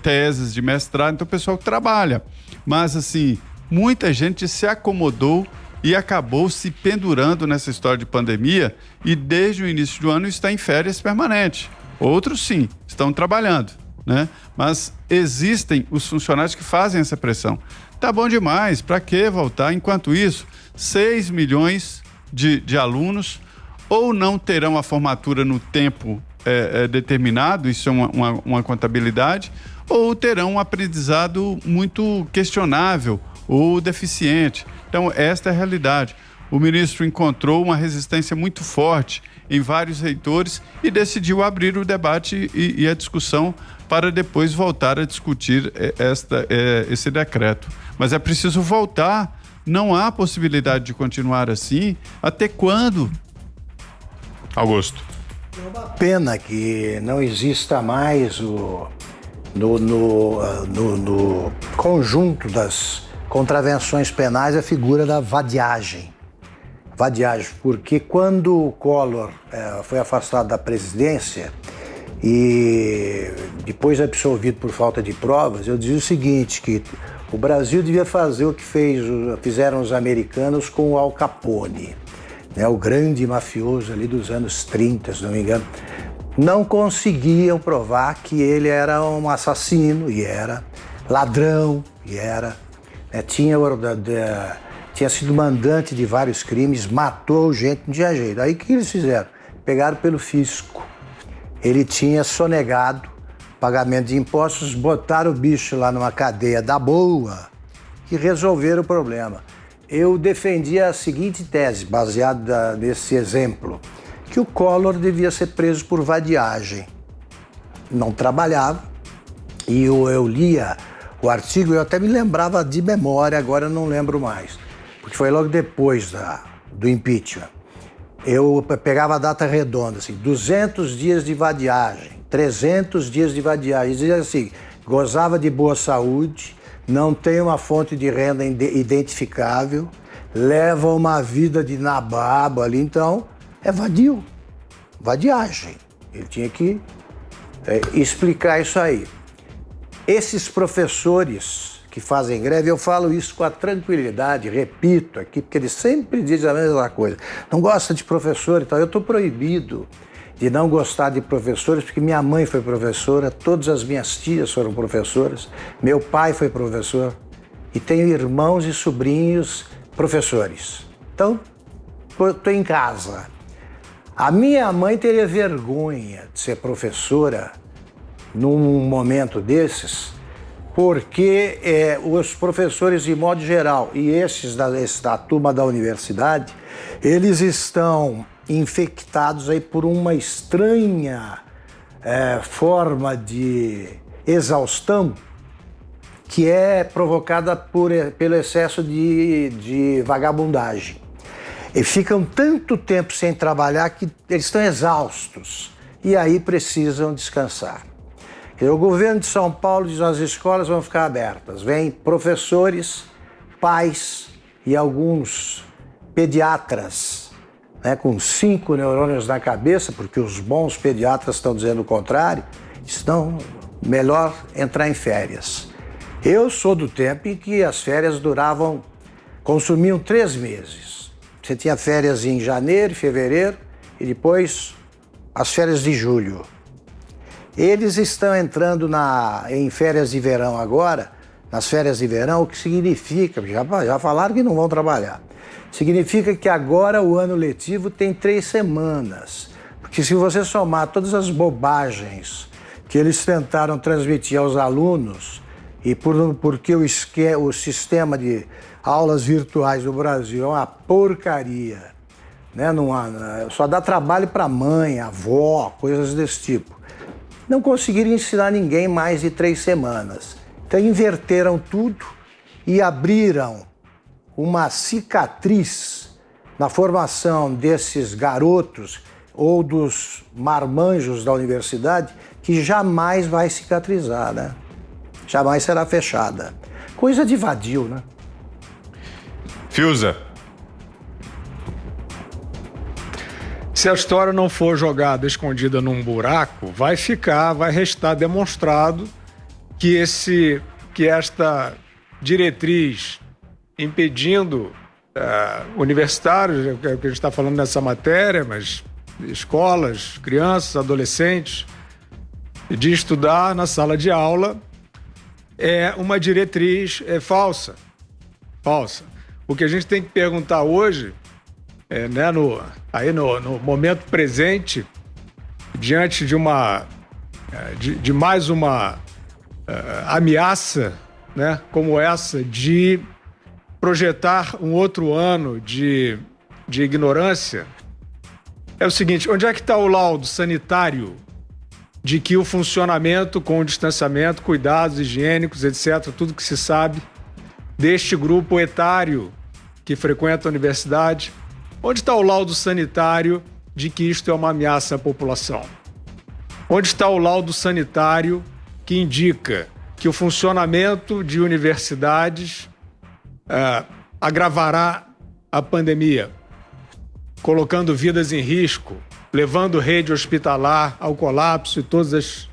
S7: teses de mestrado, então o pessoal trabalha. Mas assim, muita gente se acomodou e acabou se pendurando nessa história de pandemia e desde o início do ano está em férias permanentes. Outros sim, estão trabalhando, né? Mas existem os funcionários que fazem essa pressão. Tá bom demais, para que voltar? Enquanto isso, 6 milhões de alunos ou não terão a formatura no tempo determinado, isso é uma contabilidade, ou terão um aprendizado muito questionável ou deficiente. Então, esta é a realidade. O ministro encontrou uma resistência muito forte em vários reitores e decidiu abrir o debate e a discussão para depois voltar a discutir esse decreto. Mas é preciso voltar. Não há possibilidade de continuar assim. Até quando?
S2: Augusto.
S9: É uma pena que não exista mais no conjunto das contravenções penais a figura da vadiagem. Porque quando o Collor foi afastado da presidência e depois absolvido por falta de provas, eu dizia o seguinte, que o Brasil devia fazer o que fizeram os americanos com o Al Capone, né, o grande mafioso ali dos anos 30, se não me engano. Não conseguiam provar que ele era um assassino, e era ladrão, e era... Tinha sido mandante de vários crimes, matou gente, não tinha jeito. Aí o que eles fizeram? Pegaram pelo fisco. Ele tinha sonegado pagamento de impostos, botaram o bicho lá numa cadeia da boa e resolveram o problema. Eu defendia a seguinte tese, baseada nesse exemplo, que o Collor devia ser preso por vadiagem. Não trabalhava, e eu lia o artigo, eu até me lembrava de memória, agora eu não lembro mais, porque foi logo depois do impeachment. Eu pegava a data redonda, assim, 200 dias de vadiagem, 300 dias de vadiagem, dizia assim, gozava de boa saúde, não tem uma fonte de renda identificável, leva uma vida de nababo ali, então é vadio, vadiagem. Ele tinha que explicar isso aí. Esses professores que fazem greve, eu falo isso com a tranquilidade, repito aqui, porque eles sempre dizem a mesma coisa. Não gosta de professor e tal. Eu estou proibido de não gostar de professores, porque minha mãe foi professora, todas as minhas tias foram professoras, meu pai foi professor e tenho irmãos e sobrinhos professores. Então, estou em casa. A minha mãe teria vergonha de ser professora num momento desses, porque os professores, de modo geral, e esses da turma da universidade, eles estão infectados aí por uma estranha forma de exaustão que é provocada pelo excesso de vagabundagem. E ficam tanto tempo sem trabalhar que eles estão exaustos e aí precisam descansar. O governo de São Paulo diz que as escolas vão ficar abertas. Vêm professores, pais e alguns pediatras, né, com 5 neurônios na cabeça, porque os bons pediatras estão dizendo o contrário, estão melhor entrar em férias. Eu sou do tempo em que as férias consumiam 3 meses. Você tinha férias em janeiro, fevereiro e depois as férias de julho. Eles estão entrando em férias de verão agora, nas férias de verão, o que significa, já falaram que não vão trabalhar, significa que agora o ano letivo tem 3 semanas. Porque se você somar todas as bobagens que eles tentaram transmitir aos alunos, e porque o sistema de aulas virtuais do Brasil é uma porcaria, né? Só dá trabalho para mãe, avó, coisas desse tipo. Não conseguiram ensinar ninguém mais de 3 semanas. Então inverteram tudo e abriram uma cicatriz na formação desses garotos ou dos marmanjos da universidade que jamais vai cicatrizar, né? Jamais será fechada. Coisa de vadio, né?
S2: Fiuza.
S8: Se a história não for jogada escondida num buraco, vai restar demonstrado que esta diretriz impedindo universitários, é o que a gente está falando nessa matéria, mas escolas, crianças, adolescentes, de estudar na sala de aula, é uma diretriz falsa. O que a gente tem que perguntar hoje, né, no momento presente, diante de mais uma ameaça, né, como essa, de projetar um outro ano de ignorância, é o seguinte: onde é que está o laudo sanitário de que o funcionamento com o distanciamento, cuidados higiênicos, etc., tudo que se sabe deste grupo etário que frequenta a universidade, onde está o laudo sanitário de que isto é uma ameaça à população? Onde está o laudo sanitário que indica que o funcionamento de universidades agravará a pandemia, colocando vidas em risco, levando rede hospitalar ao colapso e todas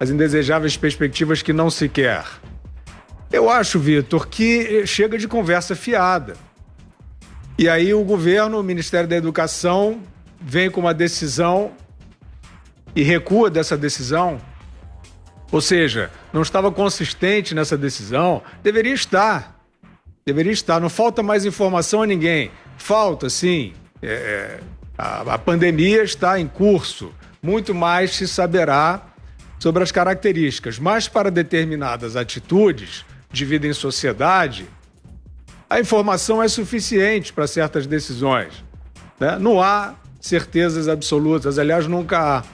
S8: as indesejáveis perspectivas que não se quer? Eu acho, Vitor, que chega de conversa fiada. E aí o governo, o Ministério da Educação, vem com uma decisão e recua dessa decisão. Ou seja, não estava consistente nessa decisão. Deveria estar. Não falta mais informação a ninguém. Falta, sim. A pandemia está em curso. Muito mais se saberá sobre as características. Mas para determinadas atitudes de vida em sociedade, a informação é suficiente para certas decisões, né? Não há certezas absolutas, aliás, nunca há.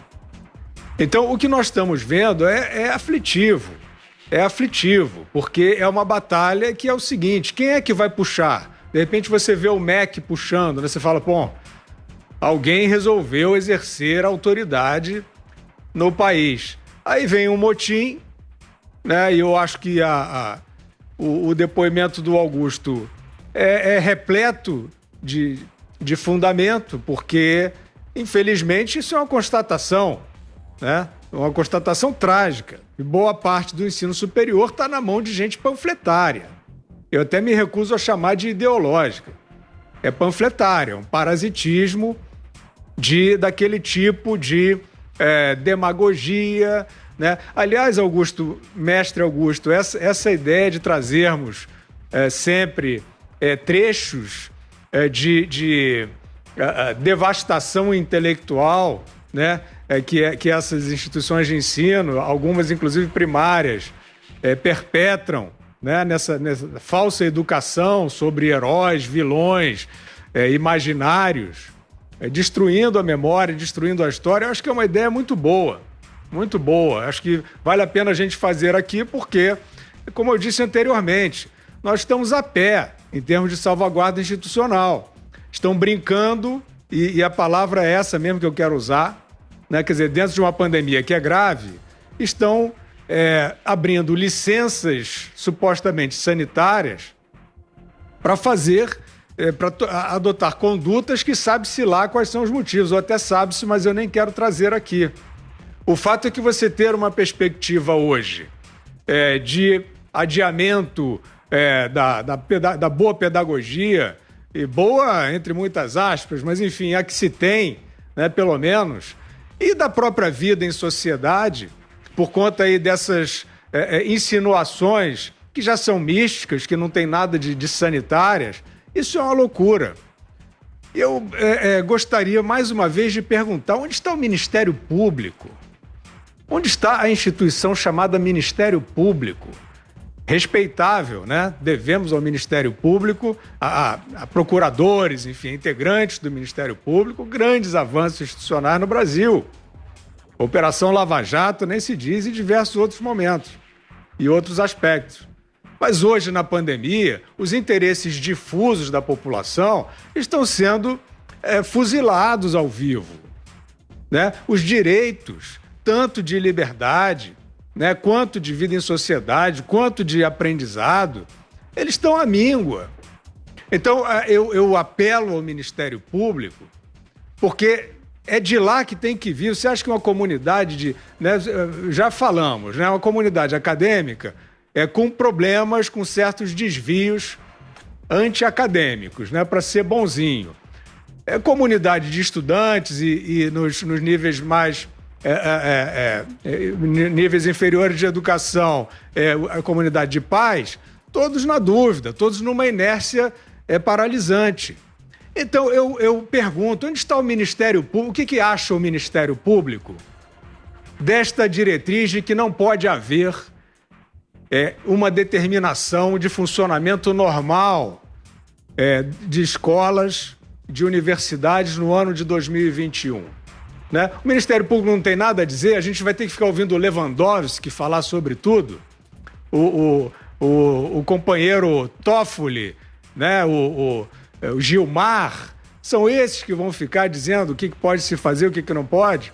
S8: Então, o que nós estamos vendo é aflitivo, porque é uma batalha que é o seguinte: quem é que vai puxar? De repente você vê o MEC puxando, né? Você fala, pô, alguém resolveu exercer autoridade no país. Aí vem um motim, né? E eu acho que o depoimento do Augusto é repleto de fundamento, porque, infelizmente, isso é uma constatação, né? Uma constatação trágica. E boa parte do ensino superior está na mão de gente panfletária. Eu até me recuso a chamar de ideológica. É panfletária, um parasitismo daquele tipo de demagogia, né? Aliás, mestre Augusto, essa ideia de trazermos sempre trechos de devastação intelectual, né? Que essas instituições de ensino, algumas inclusive primárias, perpetram, né? Nessa falsa educação sobre heróis, vilões, imaginários, destruindo a memória, destruindo a história. Eu acho que é uma ideia muito boa. Muito boa. Acho que vale a pena a gente fazer aqui porque, como eu disse anteriormente, nós estamos a pé em termos de salvaguarda institucional. Estão brincando, e a palavra é essa mesmo que eu quero usar, né? Quer dizer, dentro de uma pandemia que é grave, estão abrindo licenças supostamente sanitárias para adotar condutas que sabe-se lá quais são os motivos, ou até sabe-se, mas eu nem quero trazer aqui. O fato é que você ter uma perspectiva hoje de adiamento da boa pedagogia, e boa entre muitas aspas, mas enfim, a que se tem, né, pelo menos, e da própria vida em sociedade, por conta aí dessas insinuações que já são místicas, que não tem nada de sanitárias, isso é uma loucura. Eu gostaria, mais uma vez, de perguntar, onde está o Ministério Público? Onde está a instituição chamada Ministério Público? Respeitável, né? Devemos ao Ministério Público, a procuradores, enfim, integrantes do Ministério Público, grandes avanços institucionais no Brasil. Operação Lava Jato nem se diz, em diversos outros momentos e outros aspectos. Mas hoje, na pandemia, os interesses difusos da população estão sendo fuzilados ao vivo, né? Os direitos, tanto de liberdade, né, quanto de vida em sociedade, quanto de aprendizado, eles estão à míngua. Então, eu apelo ao Ministério Público, porque é de lá que tem que vir. Você acha que uma comunidade já falamos, né, uma comunidade acadêmica com problemas, com certos desvios anti-acadêmicos, né, para ser bonzinho. Comunidade de estudantes e nos níveis mais... níveis inferiores de educação, a comunidade de pais, todos na dúvida, todos numa inércia paralisante. Então, eu pergunto, onde está o Ministério Público? O que acha o Ministério Público desta diretriz de que não pode haver uma determinação de funcionamento normal de escolas, de universidades no ano de 2021? Né? O Ministério Público não tem nada a dizer, a gente vai ter que ficar ouvindo o Lewandowski falar sobre tudo, o companheiro Toffoli, né? o Gilmar, são esses que vão ficar dizendo o que pode se fazer, o que não pode.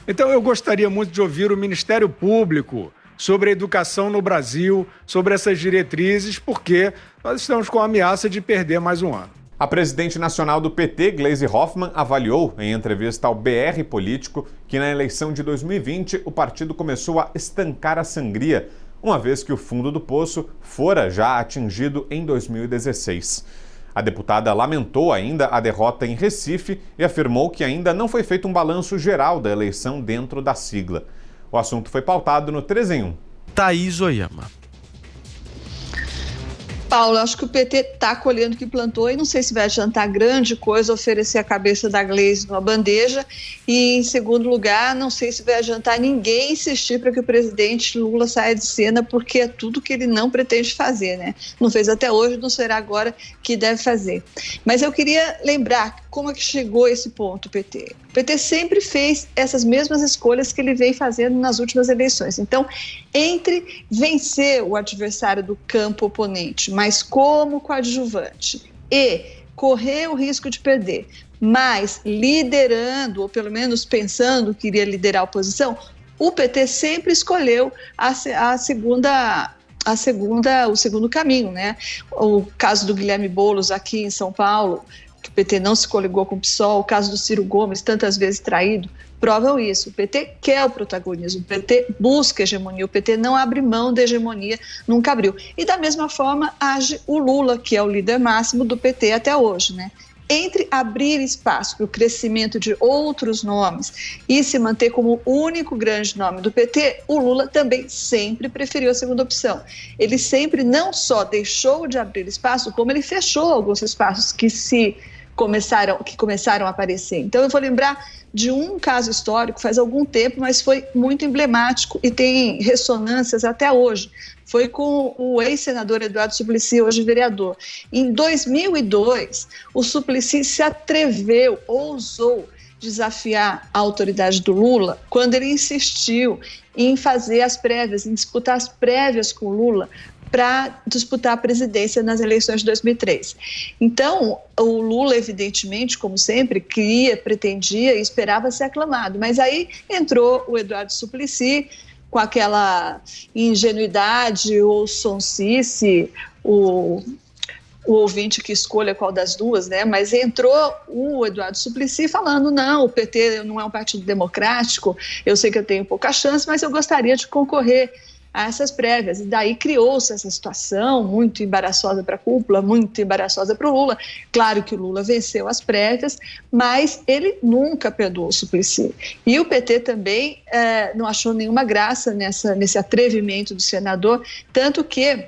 S8: Então eu gostaria muito de ouvir o Ministério Público sobre a educação no Brasil, sobre essas diretrizes, porque nós estamos com a ameaça de perder mais um ano.
S2: A presidente nacional do PT, Gleisi Hoffmann, avaliou, em entrevista ao BR Político, que na eleição de 2020 o partido começou a estancar a sangria, uma vez que o fundo do poço fora já atingido em 2016. A deputada lamentou ainda a derrota em Recife e afirmou que ainda não foi feito um balanço geral da eleição dentro da sigla. O assunto foi pautado no 3 em 1.
S3: Thaís Oyama.
S6: Paulo, acho que o PT está colhendo o que plantou e não sei se vai adiantar grande coisa oferecer a cabeça da Gleisi numa bandeja. E, em segundo lugar, não sei se vai adiantar ninguém insistir para que o presidente Lula saia de cena, porque é tudo que ele não pretende fazer, né? Não fez até hoje, não será agora que deve fazer. Mas eu queria lembrar como é que chegou a esse ponto o PT. O PT sempre fez essas mesmas escolhas que ele vem fazendo nas últimas eleições. Então, entre vencer o adversário do campo oponente, mas como coadjuvante, e correr o risco de perder, mas liderando, ou pelo menos pensando que iria liderar a oposição, o PT sempre escolheu o segundo caminho, né? O caso do Guilherme Boulos aqui em São Paulo, que o PT não se coligou com o PSOL, o caso do Ciro Gomes, tantas vezes traído, provam isso. O PT quer o protagonismo, o PT busca hegemonia, o PT não abre mão da hegemonia, nunca abriu. E da mesma forma age o Lula, que é o líder máximo do PT até hoje, né? Entre abrir espaço para o crescimento de outros nomes e se manter como o único grande nome do PT, o Lula também sempre preferiu a segunda opção. Ele sempre não só deixou de abrir espaço, como ele fechou alguns espaços que começaram a aparecer. Então eu vou lembrar de um caso histórico faz algum tempo, mas foi muito emblemático e tem ressonâncias até hoje. Foi com o ex-senador Eduardo Suplicy, hoje vereador. Em 2002, o Suplicy se atreveu, ousou desafiar a autoridade do Lula quando ele insistiu em fazer as prévias, em disputar as prévias com o Lula para disputar a presidência nas eleições de 2003. Então, o Lula, evidentemente, como sempre, queria, pretendia e esperava ser aclamado. Mas aí entrou o Eduardo Suplicy, com aquela ingenuidade ou sonsice, o ouvinte que escolha qual das duas, né? Mas entrou o Eduardo Suplicy falando, não, o PT não é um partido democrático, eu sei que eu tenho pouca chance, mas eu gostaria de concorrer a essas prévias. E daí criou-se essa situação muito embaraçosa para a cúpula, muito embaraçosa para o Lula. Claro que o Lula venceu as prévias, mas ele nunca perdoou o Suplicy. E o PT também não achou nenhuma graça nesse atrevimento do senador, tanto que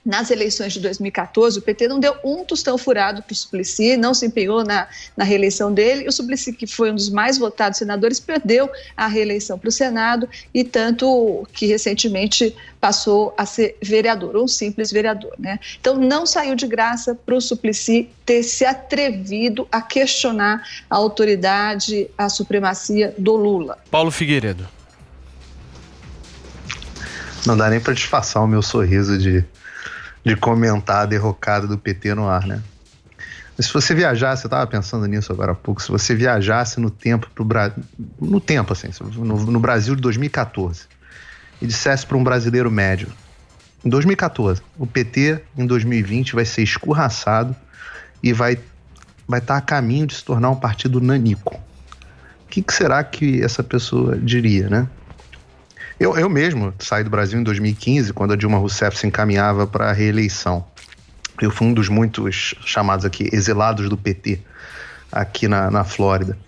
S6: nas eleições de 2014, o PT não deu um tostão furado para o Suplicy, não se empenhou na reeleição dele, e o Suplicy, que foi um dos mais votados senadores, perdeu a reeleição para o Senado, e tanto que recentemente passou a ser vereador, um simples vereador, né? Então não saiu de graça para o Suplicy ter se atrevido a questionar a autoridade, a supremacia do Lula.
S3: Paulo Figueiredo.
S5: Não dá nem para disfarçar o meu sorriso de comentar a derrocada do PT no ar, né? Mas se você viajasse, eu estava pensando nisso agora há pouco, se você viajasse no tempo, no Brasil de 2014, e dissesse para um brasileiro médio, em 2014, o PT em 2020 vai ser escorraçado e vai estar a caminho de se tornar um partido nanico. O que será que essa pessoa diria, né? Eu mesmo saí do Brasil em 2015, quando a Dilma Rousseff se encaminhava para a reeleição. Eu fui um dos muitos chamados aqui exilados do PT, aqui na Flórida.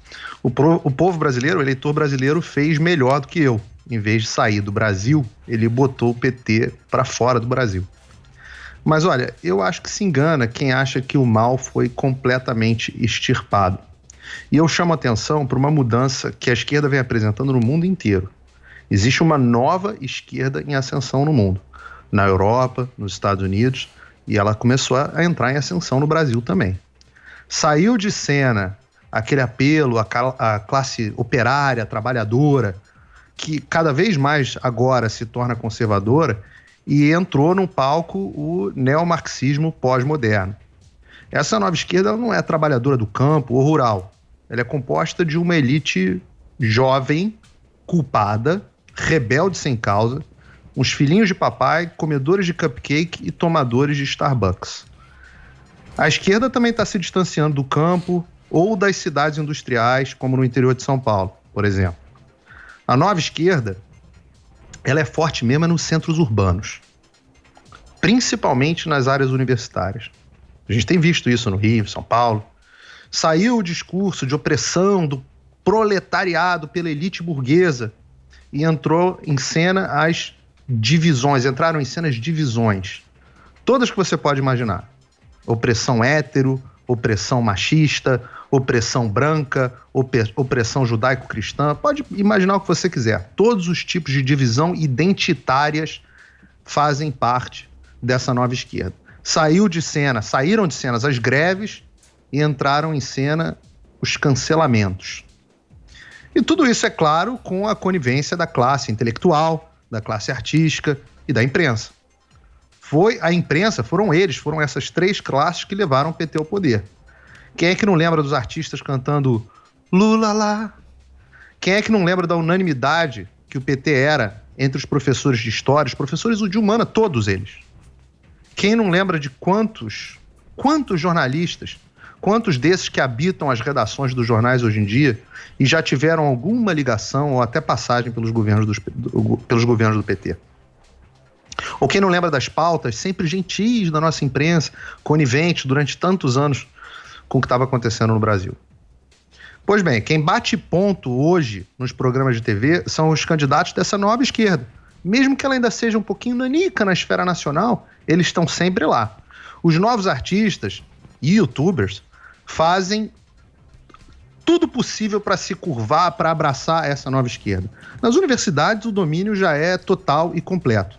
S5: O povo brasileiro, o eleitor brasileiro, fez melhor do que eu. Em vez de sair do Brasil, ele botou o PT para fora do Brasil. Mas olha, eu acho que se engana quem acha que o mal foi completamente extirpado. E eu chamo a atenção para uma mudança que a esquerda vem apresentando no mundo inteiro. Existe uma nova esquerda em ascensão no mundo, na Europa, nos Estados Unidos, e ela começou a entrar em ascensão no Brasil também. Saiu de cena aquele apelo à classe operária, trabalhadora, que cada vez mais agora se torna conservadora, e entrou num palco o neomarxismo pós-moderno. Essa nova esquerda ela não é trabalhadora do campo ou rural, ela é composta de uma elite jovem, culpada, rebelde sem causa, uns filhinhos de papai, comedores de cupcake e tomadores de Starbucks. A esquerda também está se distanciando do campo ou das cidades industriais, como no interior de São Paulo, por exemplo. A nova esquerda, ela é forte mesmo nos centros urbanos, principalmente nas áreas universitárias. A gente tem visto isso no Rio, em São Paulo. Saiu o discurso de opressão do proletariado pela elite burguesa, e entrou em cena as divisões, entraram em cena as divisões, todas que você pode imaginar. Opressão hétero, opressão machista, opressão branca, opressão judaico-cristã, pode imaginar o que você quiser. Todos os tipos de divisão identitárias fazem parte dessa nova esquerda. Saíram de cena as greves e entraram em cena os cancelamentos. E tudo isso, é claro, com a conivência da classe intelectual, da classe artística e da imprensa. Foram essas três classes que levaram o PT ao poder. Quem é que não lembra dos artistas cantando Lula lá? Quem é que não lembra da unanimidade que o PT era entre os professores de história, os professores de humana, todos eles? Quem não lembra de quantos jornalistas, quantos desses que habitam as redações dos jornais hoje em dia e já tiveram alguma ligação ou até passagem pelos governos do PT? Ou quem não lembra das pautas sempre gentis da nossa imprensa, conivente durante tantos anos com o que estava acontecendo no Brasil? Pois bem, quem bate ponto hoje nos programas de TV são os candidatos dessa nova esquerda. Mesmo que ela ainda seja um pouquinho nanica na esfera nacional, eles estão sempre lá. Os novos artistas e youtubers fazem tudo possível para se curvar, para abraçar essa nova esquerda. Nas universidades, o domínio já é total e completo.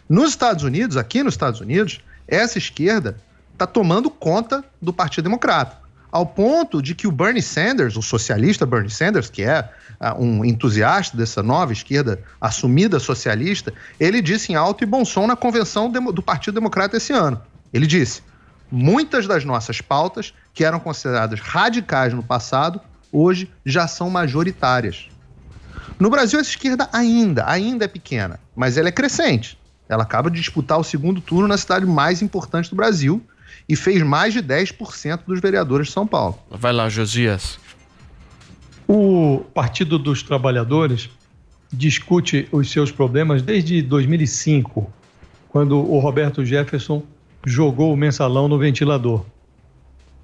S5: Nos Estados Unidos, aqui nos Estados Unidos, essa esquerda está tomando conta do Partido Democrata, ao ponto de que o Bernie Sanders, o socialista Bernie Sanders, que é um entusiasta dessa nova esquerda assumida socialista, ele disse em alto e bom som na convenção do Partido Democrata esse ano. Ele disse: muitas das nossas pautas, que eram consideradas radicais no passado, hoje já são majoritárias. No Brasil, essa esquerda ainda é pequena, mas ela é crescente. Ela acaba de disputar o segundo turno na cidade mais importante do Brasil e fez mais de 10% dos vereadores de São Paulo.
S3: Vai lá, Josias.
S4: O Partido dos Trabalhadores discute os seus problemas desde 2005, quando o Roberto Jefferson jogou o mensalão no ventilador.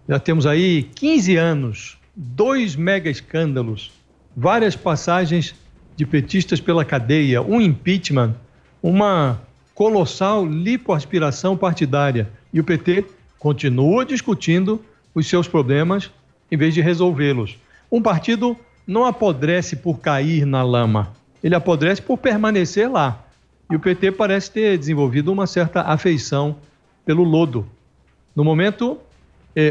S4: Já temos aí 15 anos, 2 mega escândalos, várias passagens de petistas pela cadeia, um impeachment, uma colossal lipoaspiração partidária. E o PT continua discutindo os seus problemas em vez de resolvê-los. Um partido não apodrece por cair na lama, ele apodrece por permanecer lá. E o PT parece ter desenvolvido uma certa afeição pelo lodo. No momento,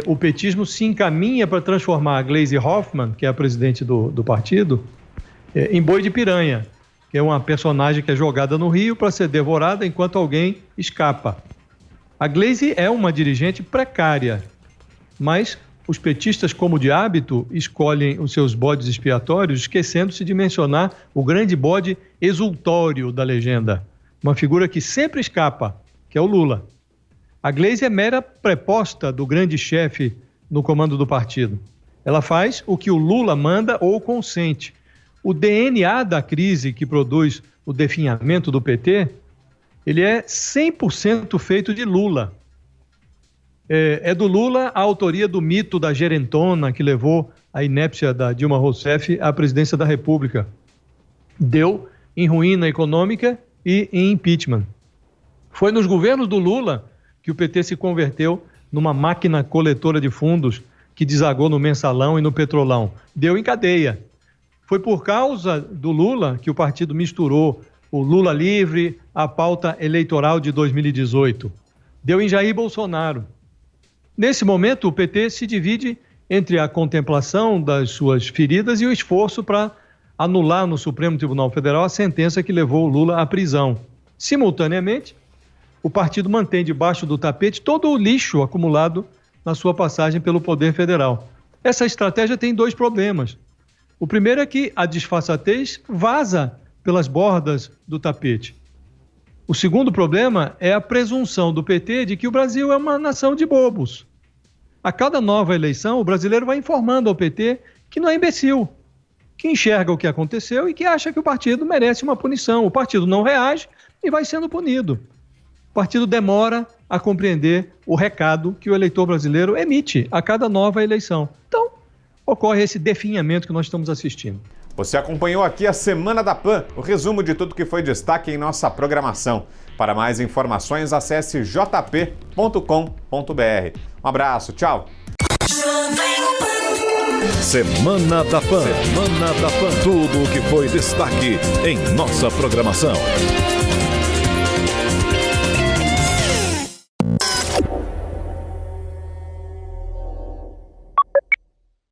S4: o petismo se encaminha para transformar a Gleisi Hoffmann, que é a presidente do partido, em boi de piranha, que é uma personagem que é jogada no rio para ser devorada enquanto alguém escapa. A Gleisi é uma dirigente precária, mas os petistas, como de hábito, escolhem os seus bodes expiatórios, esquecendo-se de mencionar o grande bode exultório da legenda, uma figura que sempre escapa, que é o Lula. A Gleisi é mera preposta do grande chefe no comando do partido. Ela faz o que o Lula manda ou consente. O DNA da crise que produz o definhamento do PT, ele é 100% feito de Lula. É do Lula a autoria do mito da gerentona que levou a inépcia da Dilma Rousseff à presidência da República. Deu em ruína econômica e em impeachment. Foi nos governos do Lula que o PT se converteu numa máquina coletora de fundos que desagou no mensalão e no petrolão. Deu em cadeia. Foi por causa do Lula que o partido misturou o Lula livre à pauta eleitoral de 2018. Deu em Jair Bolsonaro. Nesse momento, o PT se divide entre a contemplação das suas feridas e o esforço para anular no Supremo Tribunal Federal a sentença que levou o Lula à prisão. Simultaneamente, o partido mantém debaixo do tapete todo o lixo acumulado na sua passagem pelo Poder Federal. Essa estratégia tem 2 problemas. O primeiro é que a disfarçatez vaza pelas bordas do tapete. O segundo problema é a presunção do PT de que o Brasil é uma nação de bobos. A cada nova eleição, o brasileiro vai informando ao PT que não é imbecil, que enxerga o que aconteceu e que acha que o partido merece uma punição. O partido não reage e vai sendo punido. O partido demora a compreender o recado que o eleitor brasileiro emite a cada nova eleição. Então, ocorre esse definhamento que nós estamos assistindo.
S2: Você acompanhou aqui a Semana da PAN, o resumo de tudo que foi destaque em nossa programação. Para mais informações, acesse jp.com.br. Um abraço, tchau!
S1: Semana da PAN. Semana da PAN. Tudo o que foi destaque em nossa programação.